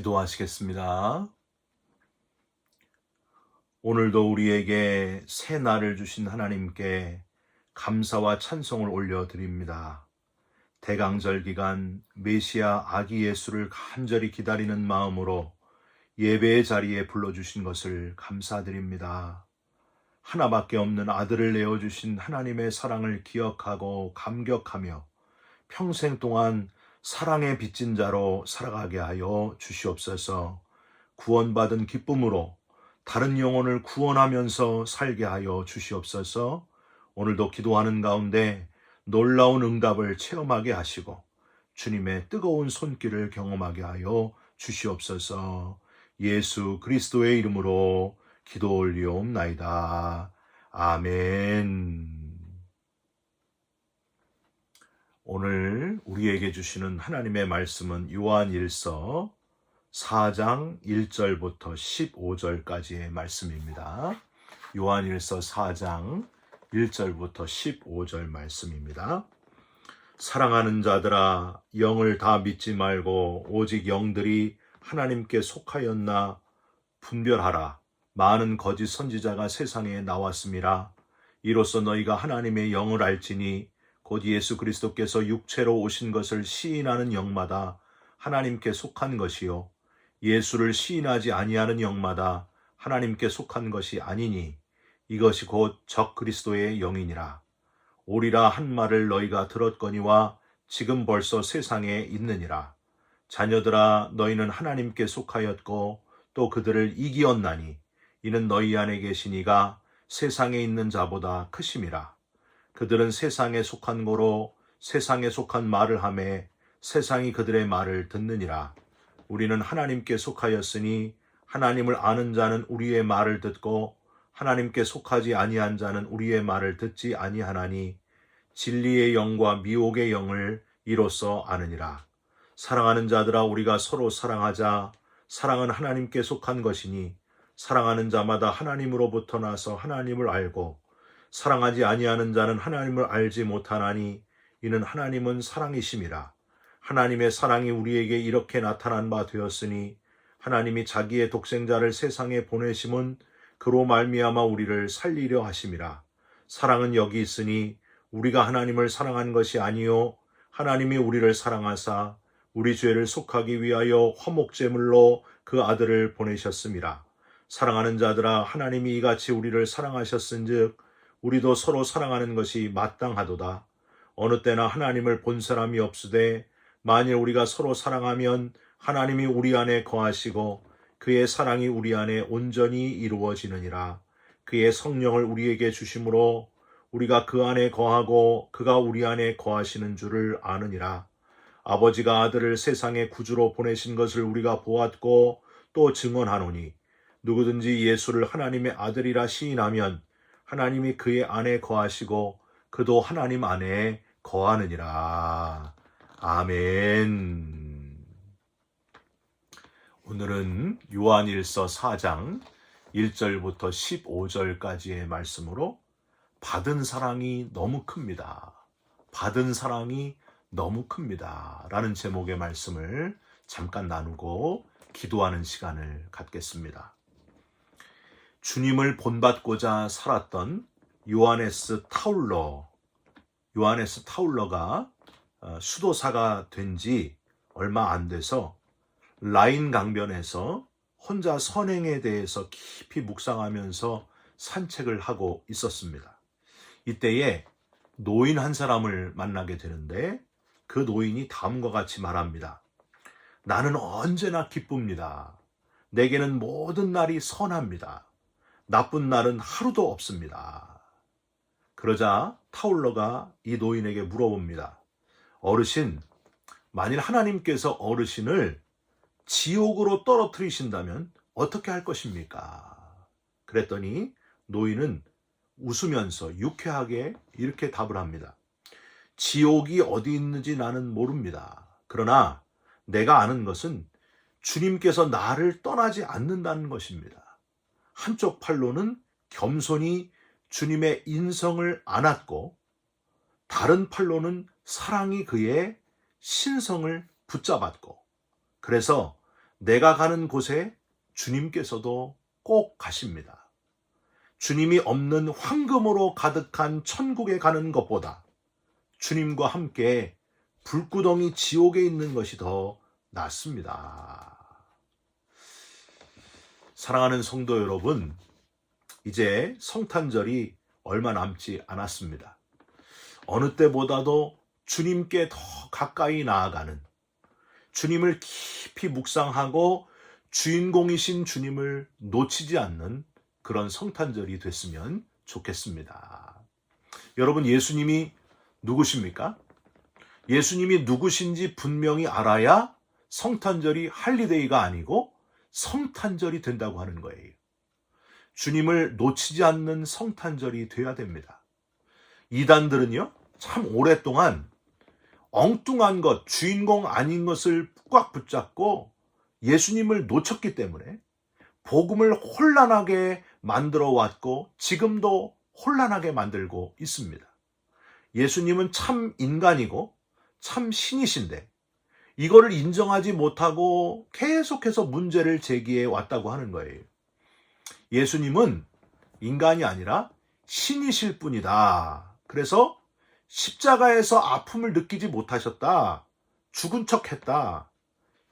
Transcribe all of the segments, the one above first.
기도하시겠습니다. 오늘도 우리에게 새 날을 주신 하나님께 감사와 찬송을 올려드립니다. 대강절 기간 메시아 아기 예수를 간절히 기다리는 마음으로 예배의 자리에 불러주신 것을 감사드립니다. 하나밖에 없는 아들을 내어주신 하나님의 사랑을 기억하고 감격하며 평생 동안 사랑의 빚진 자로 살아가게 하여 주시옵소서. 구원받은 기쁨으로 다른 영혼을 구원하면서 살게 하여 주시옵소서. 오늘도 기도하는 가운데 놀라운 응답을 체험하게 하시고 주님의 뜨거운 손길을 경험하게 하여 주시옵소서. 예수 그리스도의 이름으로 기도 올리옵나이다. 아멘. 오늘 우리에게 주시는 하나님의 말씀은 요한일서 4장 1절부터 15절까지의 말씀입니다. 요한일서 4장 1절부터 15절 말씀입니다. 사랑하는 자들아, 영을 다 믿지 말고 오직 영들이 하나님께 속하였나 분별하라. 많은 거짓 선지자가 세상에 나왔음이라. 이로써 너희가 하나님의 영을 알지니 곧 예수 그리스도께서 육체로 오신 것을 시인하는 영마다 하나님께 속한 것이요 예수를 시인하지 아니하는 영마다 하나님께 속한 것이 아니니 이것이 곧 적 그리스도의 영이니라. 오리라 한 말을 너희가 들었거니와 지금 벌써 세상에 있느니라. 자녀들아, 너희는 하나님께 속하였고 또 그들을 이기었나니 이는 너희 안에 계신 이가 세상에 있는 자보다 크심이라. 그들은 세상에 속한 고로 세상에 속한 말을 하매 세상이 그들의 말을 듣느니라. 우리는 하나님께 속하였으니 하나님을 아는 자는 우리의 말을 듣고 하나님께 속하지 아니한 자는 우리의 말을 듣지 아니하나니 진리의 영과 미혹의 영을 이로써 아느니라. 사랑하는 자들아, 우리가 서로 사랑하자. 사랑은 하나님께 속한 것이니 사랑하는 자마다 하나님으로부터 나서 하나님을 알고 사랑하지 아니하는 자는 하나님을 알지 못하나니 이는 하나님은 사랑이심이라. 하나님의 사랑이 우리에게 이렇게 나타난 바 되었으니 하나님이 자기의 독생자를 세상에 보내심은 그로 말미암아 우리를 살리려 하심이라. 사랑은 여기 있으니 우리가 하나님을 사랑한 것이 아니요 하나님이 우리를 사랑하사 우리 죄를 속하기 위하여 화목제물로 그 아들을 보내셨음이라. 사랑하는 자들아, 하나님이 이같이 우리를 사랑하셨은즉 우리도 서로 사랑하는 것이 마땅하도다. 어느 때나 하나님을 본 사람이 없으되 만일 우리가 서로 사랑하면 하나님이 우리 안에 거하시고 그의 사랑이 우리 안에 온전히 이루어지느니라. 그의 성령을 우리에게 주심으로 우리가 그 안에 거하고 그가 우리 안에 거하시는 줄을 아느니라. 아버지가 아들을 세상의 구주로 보내신 것을 우리가 보았고 또 증언하노니 누구든지 예수를 하나님의 아들이라 시인하면 하나님이 그의 안에 거하시고 그도 하나님 안에 거하느니라. 아멘. 오늘은 요한일서 4장 1절부터 15절까지의 말씀으로 받은 사랑이 너무 큽니다. 받은 사랑이 너무 큽니다. 라는 제목의 말씀을 잠깐 나누고 기도하는 시간을 갖겠습니다. 주님을 본받고자 살았던 요하네스 타울러가 수도사가 된 지 얼마 안 돼서 라인 강변에서 혼자 선행에 대해서 깊이 묵상하면서 산책을 하고 있었습니다. 이때에 노인 한 사람을 만나게 되는데 그 노인이 다음과 같이 말합니다. 나는 언제나 기쁩니다. 내게는 모든 날이 선합니다. 나쁜 날은 하루도 없습니다. 그러자 타울러가 이 노인에게 물어봅니다. 어르신, 만일 하나님께서 어르신을 지옥으로 떨어뜨리신다면 어떻게 할 것입니까? 그랬더니 노인은 웃으면서 유쾌하게 이렇게 답을 합니다. 지옥이 어디 있는지 나는 모릅니다. 그러나 내가 아는 것은 주님께서 나를 떠나지 않는다는 것입니다. 한쪽 팔로는 겸손히 주님의 인성을 안았고 다른 팔로는 사랑이 그의 신성을 붙잡았고 그래서 내가 가는 곳에 주님께서도 꼭 가십니다. 주님이 없는 황금으로 가득한 천국에 가는 것보다 주님과 함께 불구덩이 지옥에 있는 것이 더 낫습니다. 사랑하는 성도 여러분, 이제 성탄절이 얼마 남지 않았습니다. 어느 때보다도 주님께 더 가까이 나아가는, 주님을 깊이 묵상하고 주인공이신 주님을 놓치지 않는 그런 성탄절이 됐으면 좋겠습니다. 여러분, 예수님이 누구십니까? 예수님이 누구신지 분명히 알아야 성탄절이 할리데이가 아니고 성탄절이 된다고 하는 거예요. 주님을 놓치지 않는 성탄절이 돼야 됩니다. 이단들은요, 참 오랫동안 엉뚱한 것, 주인공 아닌 것을 꽉 붙잡고 예수님을 놓쳤기 때문에 복음을 혼란하게 만들어 왔고 지금도 혼란하게 만들고 있습니다. 예수님은 참 인간이고 참 신이신데 이거를 인정하지 못하고 계속해서 문제를 제기해 왔다고 하는 거예요. 예수님은 인간이 아니라 신이실 뿐이다. 그래서 십자가에서 아픔을 느끼지 못하셨다. 죽은 척 했다.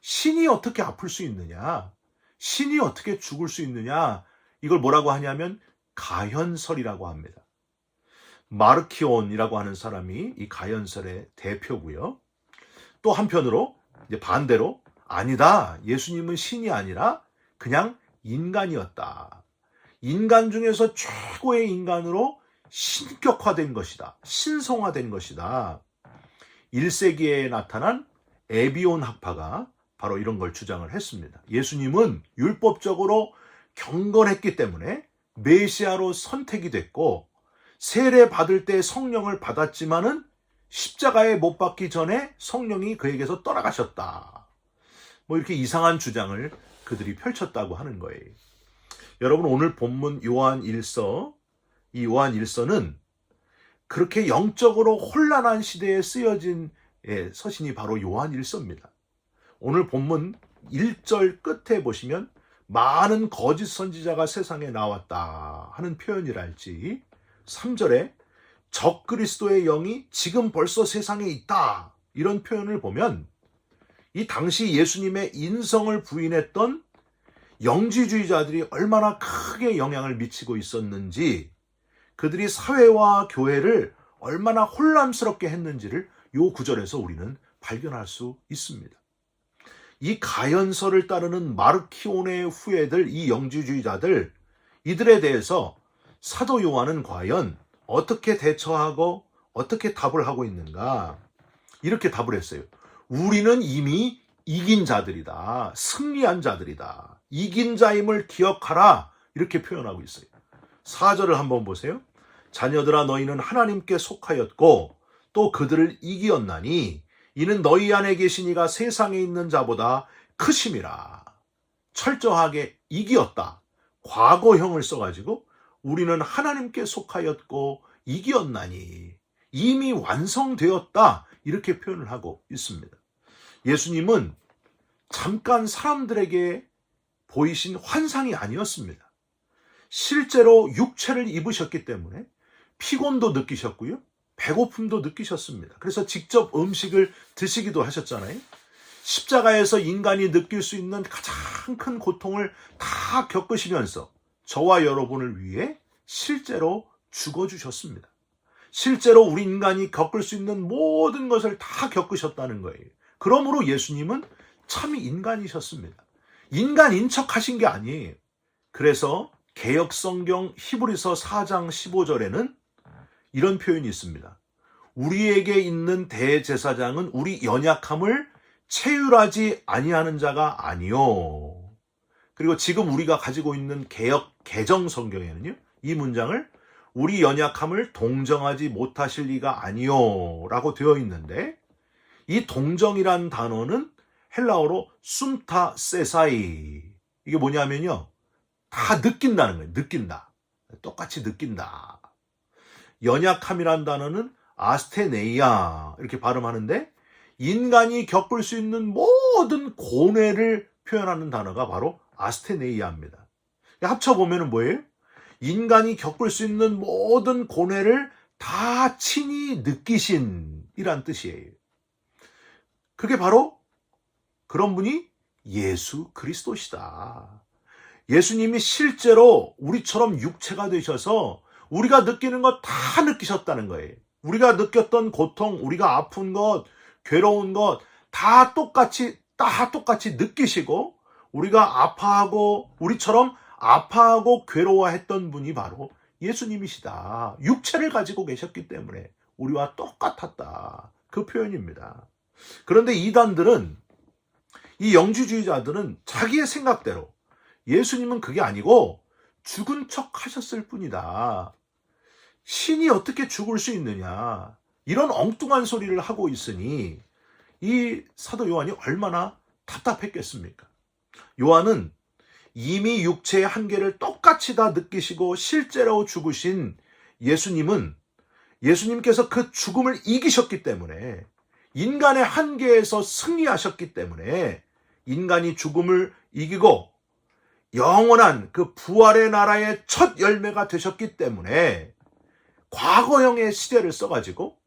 신이 어떻게 아플 수 있느냐? 신이 어떻게 죽을 수 있느냐? 이걸 뭐라고 하냐면 가현설이라고 합니다. 마르키온이라고 하는 사람이 이 가현설의 대표고요. 또 한편으로 이제 반대로 아니다. 예수님은 신이 아니라 그냥 인간이었다. 인간 중에서 최고의 인간으로 신격화된 것이다. 신성화된 것이다. 1세기에 나타난 에비온 학파가 바로 이런 걸 주장을 했습니다. 예수님은 율법적으로 경건했기 때문에 메시아로 선택이 됐고 세례 받을 때 성령을 받았지만은 십자가에 못 박기 전에 성령이 그에게서 떠나가셨다. 뭐 이렇게 이상한 주장을 그들이 펼쳤다고 하는 거예요. 여러분, 오늘 본문 요한 1서, 이 요한 1서는 그렇게 영적으로 혼란한 시대에 쓰여진 서신이 바로 요한 1서입니다. 오늘 본문 1절 끝에 보시면 많은 거짓 선지자가 세상에 나왔다 하는 표현이랄지 3절에 적그리스도의 영이 지금 벌써 세상에 있다 이런 표현을 보면 이 당시 예수님의 인성을 부인했던 영지주의자들이 얼마나 크게 영향을 미치고 있었는지, 그들이 사회와 교회를 얼마나 혼란스럽게 했는지를 이 구절에서 우리는 발견할 수 있습니다. 이 가현설을 따르는 마르키온의 후예들, 이 영지주의자들, 이들에 대해서 사도 요한은 과연 어떻게 대처하고 어떻게 답을 하고 있는가? 이렇게 답을 했어요. 우리는 이미 이긴 자들이다. 승리한 자들이다. 이긴 자임을 기억하라. 이렇게 표현하고 있어요. 4절을 한번 보세요. 자녀들아, 너희는 하나님께 속하였고 또 그들을 이기었나니 이는 너희 안에 계신 이가 세상에 있는 자보다 크심이라. 철저하게 이기었다. 과거형을 써가지고 우리는 하나님께 속하였고 이기었나니 이미 완성되었다. 이렇게 표현을 하고 있습니다. 예수님은 잠깐 사람들에게 보이신 환상이 아니었습니다. 실제로 육체를 입으셨기 때문에 피곤도 느끼셨고요. 배고픔도 느끼셨습니다. 그래서 직접 음식을 드시기도 하셨잖아요. 십자가에서 인간이 느낄 수 있는 가장 큰 고통을 다 겪으시면서 저와 여러분을 위해 실제로 죽어주셨습니다. 실제로 우리 인간이 겪을 수 있는 모든 것을 다 겪으셨다는 거예요. 그러므로 예수님은 참 인간이셨습니다. 인간인 척 하신 게 아니에요. 그래서 개역성경 히브리서 4장 15절에는 이런 표현이 있습니다. 우리에게 있는 대제사장은 우리 연약함을 체휼하지 아니하는 자가 아니요. 그리고 지금 우리가 가지고 있는 개역 개정 성경에는요, 이 문장을 우리 연약함을 동정하지 못하실 리가 아니요 라고 되어 있는데, 이 동정이란 단어는 헬라어로 숨타 세사이, 이게 뭐냐면요, 다 느낀다는 거예요. 느낀다. 똑같이 느낀다. 연약함이란 단어는 아스테네이아 이렇게 발음하는데 인간이 겪을 수 있는 모든 고뇌를 표현하는 단어가 바로 아스테네이아입니다. 합쳐보면 뭐예요? 인간이 겪을 수 있는 모든 고뇌를 다 친히 느끼신이란 뜻이에요. 그게 바로 그런 분이 예수 그리스도시다. 예수님이 실제로 우리처럼 육체가 되셔서 우리가 느끼는 것 다 느끼셨다는 거예요. 우리가 느꼈던 고통, 우리가 아픈 것, 괴로운 것 다 똑같이 느끼시고 우리가 아파하고 우리처럼 아파하고 괴로워했던 분이 바로 예수님이시다. 육체를 가지고 계셨기 때문에 우리와 똑같았다. 그 표현입니다. 그런데 이단들은, 이 영주주의자들은 자기의 생각대로 예수님은 그게 아니고 죽은 척 하셨을 뿐이다. 신이 어떻게 죽을 수 있느냐. 이런 엉뚱한 소리를 하고 있으니 이 사도 요한이 얼마나 답답했겠습니까? 요한은 이미 육체의 한계를 똑같이 다 느끼시고 실제로 죽으신 예수님께서 그 죽음을 이기셨기 때문에, 인간의 한계에서 승리하셨기 때문에, 인간이 죽음을 이기고 영원한 그 부활의 나라의 첫 열매가 되셨기 때문에 과거형의 시제를 써가지고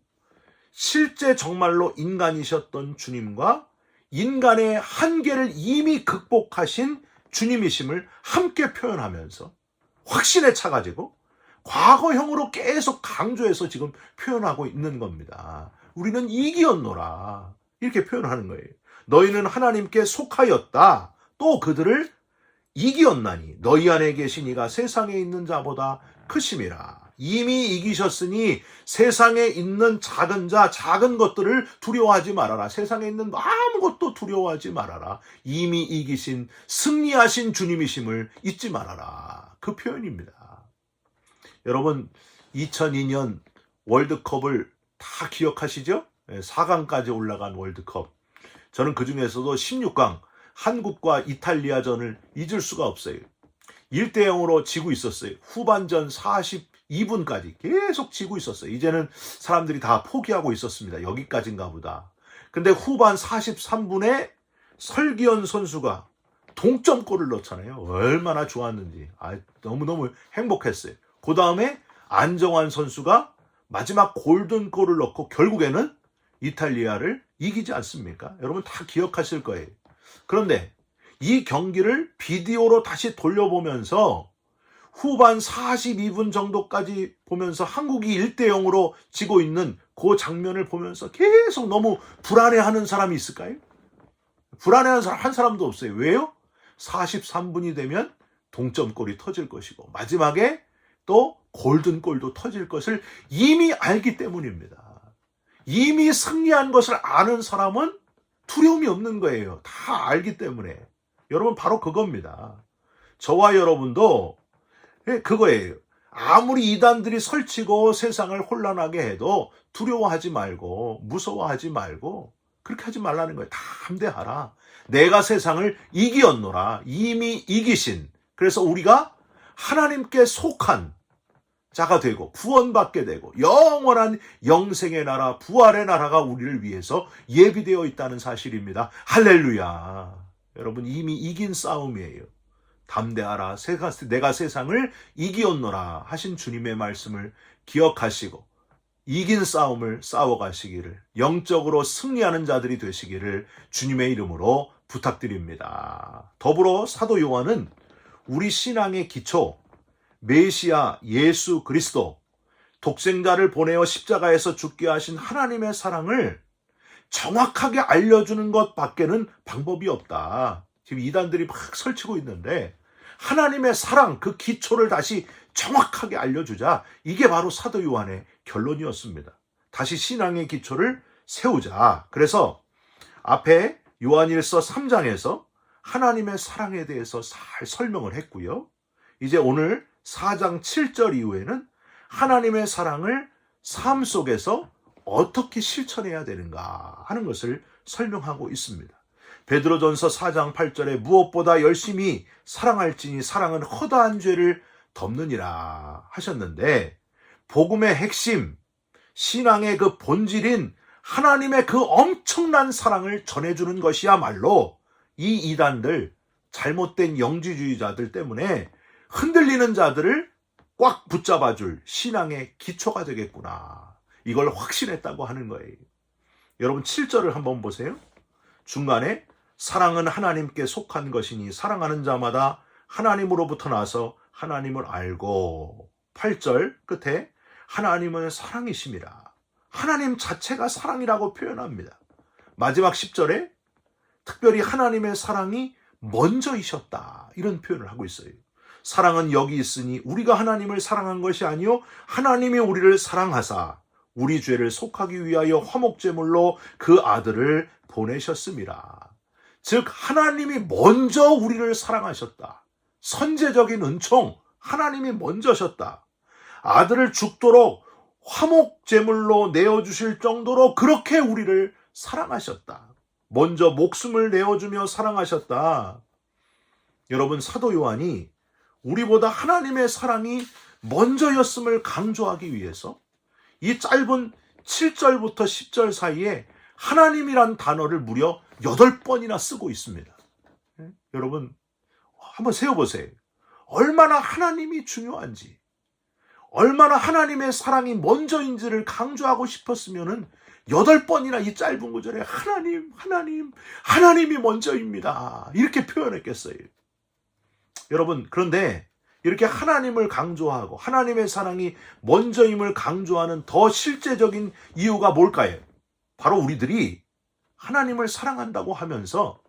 실제 정말로 인간이셨던 주님과 인간의 한계를 이미 극복하신 주님이심을 함께 표현하면서 확신에 차가지고 과거형으로 계속 강조해서 지금 표현하고 있는 겁니다. 우리는 이기었노라, 이렇게 표현하는 거예요. 너희는 하나님께 속하였다. 또 그들을 이기었나니 너희 안에 계신 이가 세상에 있는 자보다 크심이라. 이미 이기셨으니 세상에 있는 작은 것들을 두려워하지 말아라. 세상에 있는 아무것도 두려워하지 말아라. 이미 이기신, 승리하신 주님이심을 잊지 말아라. 그 표현입니다. 여러분, 2002년 월드컵을 다 기억하시죠? 4강까지 올라간 월드컵. 저는 그 중에서도 16강 한국과 이탈리아전을 잊을 수가 없어요. 1대0으로 지고 있었어요. 후반전 42분까지 계속 지고 있었어요. 이제는 사람들이 다 포기하고 있었습니다. 여기까지인가 보다. 근데 후반 43분에 설기현 선수가 동점골을 넣잖아요. 얼마나 좋았는지. 너무너무 행복했어요. 그 다음에 안정환 선수가 마지막 골든골을 넣고 결국에는 이탈리아를 이기지 않습니까? 여러분 다 기억하실 거예요. 그런데 이 경기를 비디오로 다시 돌려보면서 후반 42분 정도까지 보면서 한국이 1대0으로 지고 있는 그 장면을 보면서 계속 너무 불안해하는 사람이 있을까요? 불안해하는 사람 한 사람도 없어요. 왜요? 43분이 되면 동점골이 터질 것이고 마지막에 또 골든골도 터질 것을 이미 알기 때문입니다. 이미 승리한 것을 아는 사람은 두려움이 없는 거예요. 다 알기 때문에. 여러분 바로 그겁니다. 저와 여러분도 그거예요. 아무리 이단들이 설치고 세상을 혼란하게 해도 두려워하지 말고 무서워하지 말고 그렇게 하지 말라는 거예요. 담대하라. 내가 세상을 이기었노라. 이미 이기신. 그래서 우리가 하나님께 속한 자가 되고 구원받게 되고 영원한 영생의 나라, 부활의 나라가 우리를 위해서 예비되어 있다는 사실입니다. 할렐루야. 여러분 이미 이긴 싸움이에요. 담대하라. 내가 세상을 이기었노라 하신 주님의 말씀을 기억하시고 이긴 싸움을 싸워가시기를, 영적으로 승리하는 자들이 되시기를 주님의 이름으로 부탁드립니다. 더불어 사도 요한은 우리 신앙의 기초, 메시아 예수 그리스도, 독생자를 보내어 십자가에서 죽게 하신 하나님의 사랑을 정확하게 알려주는 것밖에는 방법이 없다. 지금 이단들이 막 설치고 있는데 하나님의 사랑, 그 기초를 다시 정확하게 알려주자. 이게 바로 사도 요한의 결론이었습니다. 다시 신앙의 기초를 세우자. 그래서 앞에 요한일서 3장에서 하나님의 사랑에 대해서 잘 설명을 했고요. 이제 오늘 4장 7절 이후에는 하나님의 사랑을 삶 속에서 어떻게 실천해야 되는가 하는 것을 설명하고 있습니다. 베드로전서 4장 8절에 무엇보다 열심히 사랑할지니 사랑은 허다한 죄를 덮느니라 하셨는데, 복음의 핵심, 신앙의 그 본질인 하나님의 그 엄청난 사랑을 전해주는 것이야말로 이 이단들, 잘못된 영지주의자들 때문에 흔들리는 자들을 꽉 붙잡아줄 신앙의 기초가 되겠구나. 이걸 확신했다고 하는 거예요. 여러분 7절을 한번 보세요. 중간에 사랑은 하나님께 속한 것이니 사랑하는 자마다 하나님으로부터 나서 하나님을 알고, 8절 끝에 하나님은 사랑이심이라. 하나님 자체가 사랑이라고 표현합니다. 마지막 10절에 특별히 하나님의 사랑이 먼저이셨다, 이런 표현을 하고 있어요. 사랑은 여기 있으니 우리가 하나님을 사랑한 것이 아니요 하나님이 우리를 사랑하사 우리 죄를 속하기 위하여 화목제물로 그 아들을 보내셨습니다. 즉 하나님이 먼저 우리를 사랑하셨다. 선제적인 은총, 하나님이 먼저셨다. 아들을 죽도록 화목제물로 내어주실 정도로 그렇게 우리를 사랑하셨다. 먼저 목숨을 내어주며 사랑하셨다. 여러분 사도 요한이 우리보다 하나님의 사랑이 먼저였음을 강조하기 위해서 이 짧은 7절부터 10절 사이에 하나님이란 단어를 무려 8번이나 쓰고 있습니다. 여러분 한번 세어보세요. 얼마나 하나님이 중요한지, 얼마나 하나님의 사랑이 먼저인지를 강조하고 싶었으면은 8번이나 이 짧은 구절에 하나님이 먼저입니다, 이렇게 표현했겠어요. 여러분 그런데 이렇게 하나님을 강조하고 하나님의 사랑이 먼저임을 강조하는 더 실제적인 이유가 뭘까요? 바로 우리들이 하나님을 사랑한다고 하면서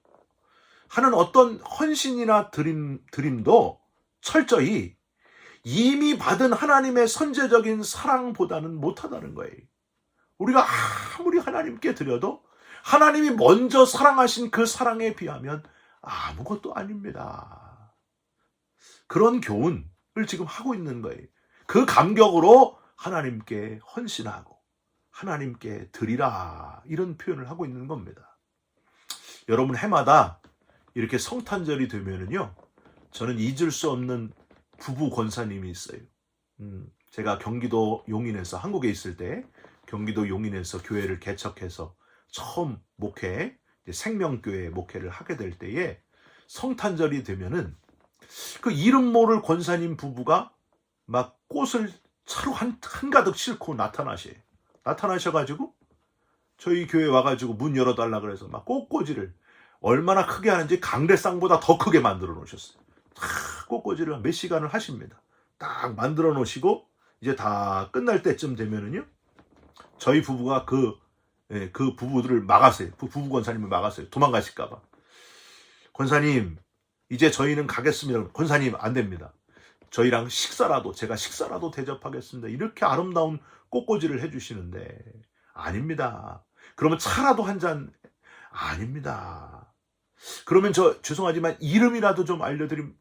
하는 어떤 헌신이나 드림도 철저히 이미 받은 하나님의 선제적인 사랑보다는 못하다는 거예요. 우리가 아무리 하나님께 드려도 하나님이 먼저 사랑하신 그 사랑에 비하면 아무것도 아닙니다. 그런 교훈을 지금 하고 있는 거예요. 그 감격으로 하나님께 헌신하고 하나님께 드리라, 이런 표현을 하고 있는 겁니다. 여러분 해마다 이렇게 성탄절이 되면은요, 저는 잊을 수 없는 부부 권사님이 있어요. 제가 경기도 용인에서 한국에 있을 때 경기도 용인에서 교회를 개척해서 처음 목회, 생명교회 목회를 하게 될 때에 성탄절이 되면은 그 이름 모를 권사님 부부가 막 꽃을 차로 한가득 싣고 나타나셔가지고 저희 교회 와가지고 문 열어달라 그래서 막 꽃꽂이를 얼마나 크게 하는지 강대상보다 더 크게 만들어 놓으셨어요. 꽃꽂이를 몇 시간을 하십니다. 딱 만들어 놓으시고 이제 다 끝날 때쯤 되면은요, 저희 부부가 그 부부들을 막았어요. 부부 권사님을 막았어요. 도망가실까봐. 권사님, 이제 저희는 가겠습니다. 권사님, 안 됩니다. 저희랑 제가 식사라도 대접하겠습니다. 이렇게 아름다운 꽃꽂이를 해주시는데, 아닙니다. 그러면 차라도 한 잔, 아닙니다. 그러면 죄송하지만 이름이라도 좀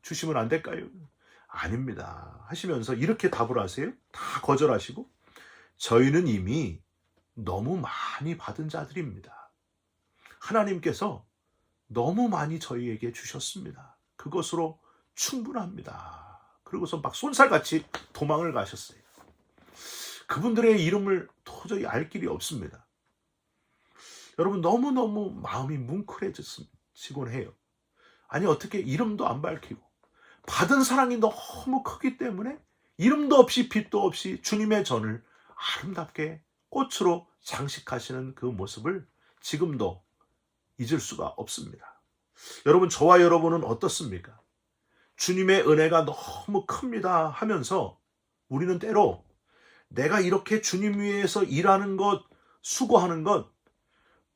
주시면 안 될까요? 아닙니다. 하시면서 이렇게 답을 하세요. 다 거절하시고, 저희는 이미 너무 많이 받은 자들입니다. 하나님께서 너무 많이 저희에게 주셨습니다. 그것으로 충분합니다. 그러고서 막 쏜살같이 도망을 가셨어요. 그분들의 이름을 도저히 알 길이 없습니다. 여러분 너무너무 마음이 뭉클해지곤 해요. 아니 어떻게 이름도 안 밝히고 받은 사랑이 너무 크기 때문에 이름도 없이 빛도 없이 주님의 전을 아름답게 꽃으로 장식하시는 그 모습을 지금도 잊을 수가 없습니다. 여러분 저와 여러분은 어떻습니까? 주님의 은혜가 너무 큽니다 하면서 우리는 때로 내가 이렇게 주님 위해서 일하는 것, 수고하는 것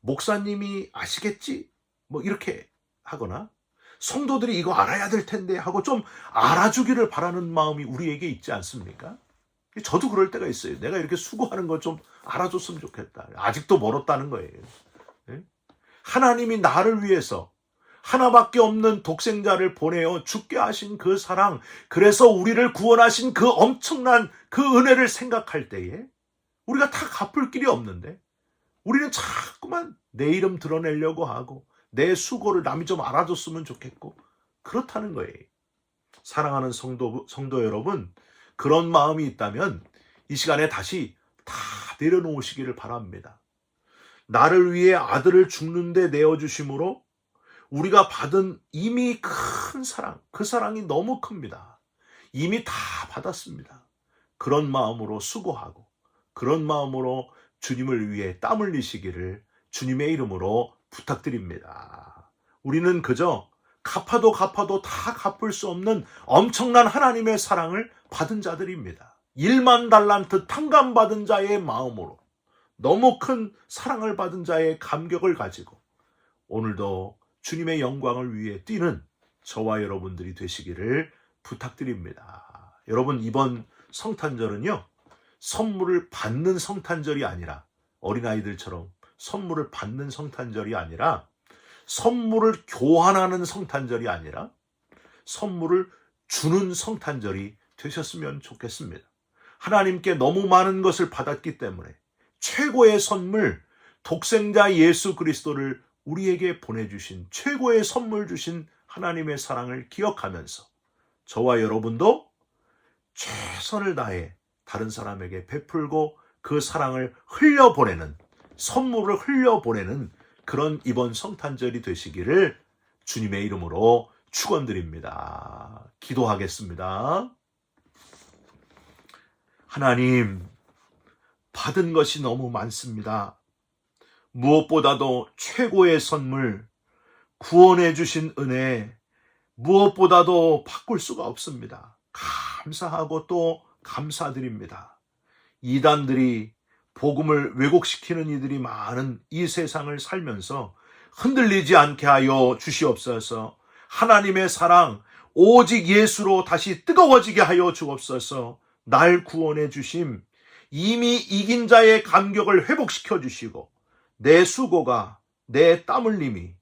목사님이 아시겠지? 뭐 이렇게 하거나 성도들이 이거 알아야 될 텐데 하고 좀 알아주기를 바라는 마음이 우리에게 있지 않습니까? 저도 그럴 때가 있어요. 내가 이렇게 수고하는 거 좀 알아줬으면 좋겠다. 아직도 멀었다는 거예요. 하나님이 나를 위해서 하나밖에 없는 독생자를 보내어 죽게 하신 그 사랑, 그래서 우리를 구원하신 그 엄청난 그 은혜를 생각할 때에 우리가 다 갚을 길이 없는데 우리는 자꾸만 내 이름 드러내려고 하고 내 수고를 남이 좀 알아줬으면 좋겠고 그렇다는 거예요. 사랑하는 성도 여러분, 그런 마음이 있다면 이 시간에 다시 다 내려놓으시기를 바랍니다. 나를 위해 아들을 죽는데 내어주심으로 우리가 받은 이미 큰 사랑, 그 사랑이 너무 큽니다. 이미 다 받았습니다. 그런 마음으로 수고하고 그런 마음으로 주님을 위해 땀 흘리시기를 주님의 이름으로 부탁드립니다. 우리는 그저 갚아도 다 갚을 수 없는 엄청난 하나님의 사랑을 받은 자들입니다. 1만 달란트 탕감받은 자의 마음으로 너무 큰 사랑을 받은 자의 감격을 가지고 오늘도 주님의 영광을 위해 뛰는 저와 여러분들이 되시기를 부탁드립니다. 여러분, 이번 성탄절은요, 선물을 받는 성탄절이 아니라, 어린아이들처럼 선물을 받는 성탄절이 아니라, 선물을 교환하는 성탄절이 아니라 선물을 주는 성탄절이 되셨으면 좋겠습니다. 하나님께 너무 많은 것을 받았기 때문에 최고의 선물, 독생자 예수 그리스도를 우리에게 보내주신, 최고의 선물 주신 하나님의 사랑을 기억하면서 저와 여러분도 최선을 다해 다른 사람에게 베풀고 그 사랑을 흘려보내는, 선물을 흘려보내는 그런 이번 성탄절이 되시기를 주님의 이름으로 축원드립니다. 기도하겠습니다. 하나님, 받은 것이 너무 많습니다. 무엇보다도 최고의 선물, 구원해 주신 은혜, 무엇보다도 바꿀 수가 없습니다. 감사하고 또 감사드립니다. 이단들이, 복음을 왜곡시키는 이들이 많은 이 세상을 살면서 흔들리지 않게 하여 주시옵소서. 하나님의 사랑 오직 예수로 다시 뜨거워지게 하여 주옵소서. 날 구원해 주심, 이미 이긴 자의 감격을 회복시켜 주시고 내 수고가, 내 땀 흘림이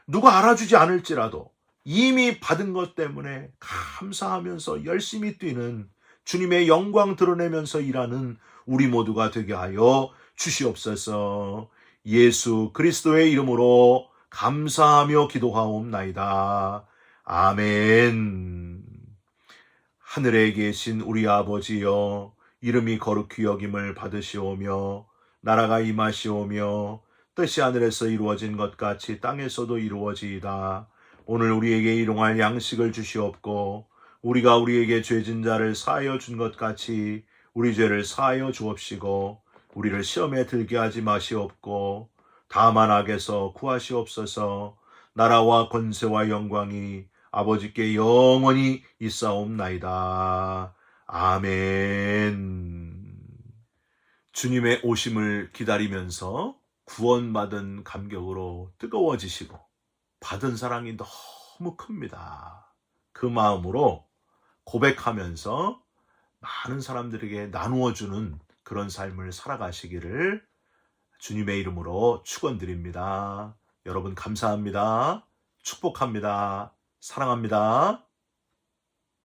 누가 알아주지 않을지라도 이미 받은 것 때문에 감사하면서 열심히 뛰는, 주님의 영광 드러내면서 일하는 우리 모두가 되게 하여 주시옵소서. 예수 그리스도의 이름으로 감사하며 기도하옵나이다. 아멘. 하늘에 계신 우리 아버지여, 이름이 거룩히 여김을 받으시오며 나라가 임하시오며 뜻이 하늘에서 이루어진 것 같이 땅에서도 이루어지이다. 오늘 우리에게 일용할 양식을 주시옵고 우리가 우리에게 죄진 자를 사하여 준 것 같이 우리 죄를 사하여 주옵시고 우리를 시험에 들게 하지 마시옵고 다만 악에서 구하시옵소서. 나라와 권세와 영광이 아버지께 영원히 있사옵나이다. 아멘. 주님의 오심을 기다리면서 구원받은 감격으로 뜨거워지시고 받은 사랑이 너무 큽니다. 그 마음으로 고백하면서 많은 사람들에게 나누어주는 그런 삶을 살아가시기를 주님의 이름으로 축원드립니다. 여러분 감사합니다. 축복합니다. 사랑합니다.